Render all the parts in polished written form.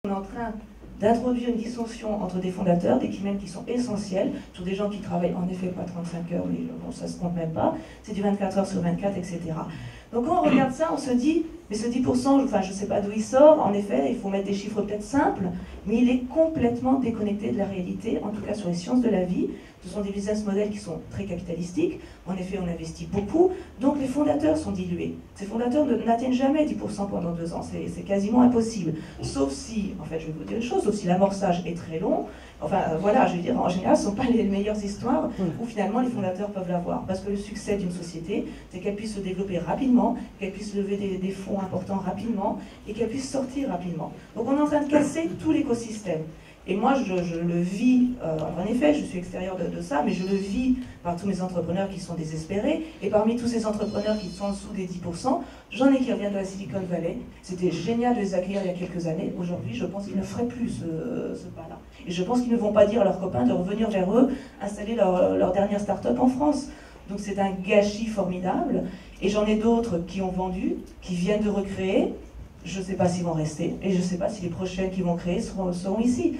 On est en train d'introduire une distinction entre des fondateurs, des même qui sont essentiels, sur des gens qui travaillent en effet pas 35 heures, mais bon, ça se compte même pas, c'est du 24 heures sur 24, etc. Donc quand on regarde ça, on se dit, mais ce 10%, enfin je ne sais pas d'où il sort, en effet, il faut mettre des chiffres peut-être simples, mais il est complètement déconnecté de la réalité, en tout cas sur les sciences de la vie. Ce sont des business models qui sont très capitalistiques, en effet on investit beaucoup, donc les fondateurs sont dilués. Ces fondateurs n'atteignent jamais 10% pendant 2 ans, c'est quasiment impossible. Sauf si, en fait je vais vous dire une chose, sauf si l'amorçage est très long, enfin voilà, je veux dire, en général ce ne sont pas les meilleures histoires où finalement les fondateurs peuvent l'avoir. Parce que le succès d'une société, c'est qu'elle puisse se développer rapidement, qu'elle puisse lever des fonds importants rapidement, et qu'elle puisse sortir rapidement. Donc on est en train de casser tout l'écosystème. Et moi, je le vis, en effet, je suis extérieure de ça, mais je le vis par tous mes entrepreneurs qui sont désespérés. Et parmi tous ces entrepreneurs qui sont en dessous des 10%, j'en ai qui reviennent de la Silicon Valley. C'était génial de les accueillir il y a quelques années. Aujourd'hui, je pense qu'ils ne feraient plus ce pas-là. Et je pense qu'ils ne vont pas dire à leurs copains de revenir vers eux, installer leur dernière start-up en France. Donc c'est un gâchis formidable. Et j'en ai d'autres qui ont vendu, qui viennent de recréer. Je ne sais pas s'ils vont rester. Et je ne sais pas si les prochaines qui vont créer seront ici.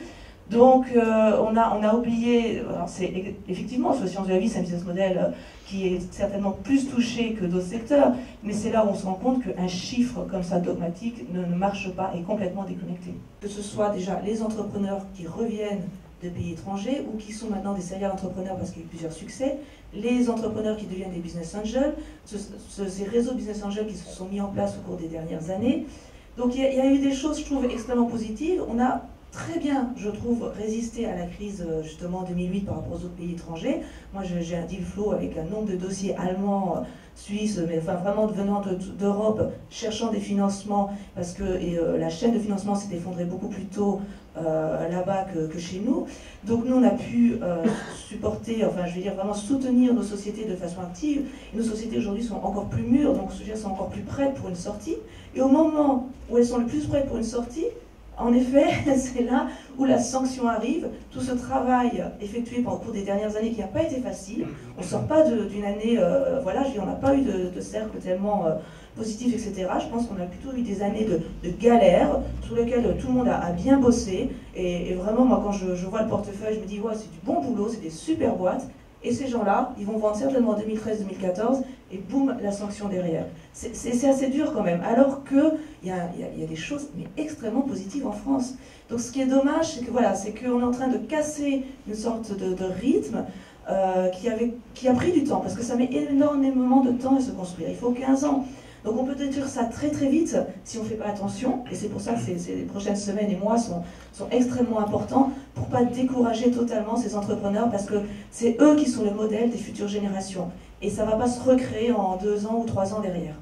Donc, on a oublié, c'est effectivement, sur les sciences de la vie, c'est un business model qui est certainement plus touché que d'autres secteurs, mais c'est là où on se rend compte qu'un chiffre comme ça dogmatique ne marche pas, est complètement déconnecté. Que ce soit déjà les entrepreneurs qui reviennent de pays étrangers ou qui sont maintenant des serial entrepreneurs parce qu'il y a eu plusieurs succès, les entrepreneurs qui deviennent des business angels, ces réseaux business angels qui se sont mis en place au cours des dernières années. Donc, il y a eu des choses, je trouve, extrêmement positives. On a très bien, je trouve, résisté à la crise justement 2008 par rapport aux autres pays étrangers. Moi, j'ai un deal flow avec un nombre de dossiers allemands, suisses, mais enfin vraiment venant d'Europe, cherchant des financements, parce que la chaîne de financement s'est effondrée beaucoup plus tôt là-bas que chez nous. Donc nous, on a pu supporter, enfin je veux dire vraiment soutenir nos sociétés de façon active. Et nos sociétés aujourd'hui sont encore plus mûres, donc je veux dire, sont encore plus prêtes pour une sortie. Et au moment où elles sont le plus prêtes pour une sortie, en effet, c'est là où la sanction arrive. Tout ce travail effectué au cours des dernières années qui n'a pas été facile. On ne sort pas d'une année, voilà, on n'a pas eu de cercle tellement positif, etc. Je pense qu'on a plutôt eu des années de galère, sur lesquelles tout le monde a bien bossé. Et vraiment, moi, quand je vois le portefeuille, je me dis, ouais, c'est du bon boulot, c'est des super boîtes. Et ces gens-là, ils vont vendre certainement en 2013-2014, et boum, la sanction derrière. C'est assez dur quand même, alors qu'il y a des choses mais extrêmement positives en France. Donc ce qui est dommage, c'est que voilà, c'est qu'on est en train de casser une sorte de rythme qui a pris du temps, parce que ça met énormément de temps à se construire. Il faut 15 ans. Donc on peut détruire ça très très vite si on ne fait pas attention, et c'est pour ça que ces prochaines semaines et mois sont extrêmement importants pour ne pas décourager totalement ces entrepreneurs, parce que c'est eux qui sont le modèle des futures générations. Et ça ne va pas se recréer en 2 ans ou 3 ans derrière.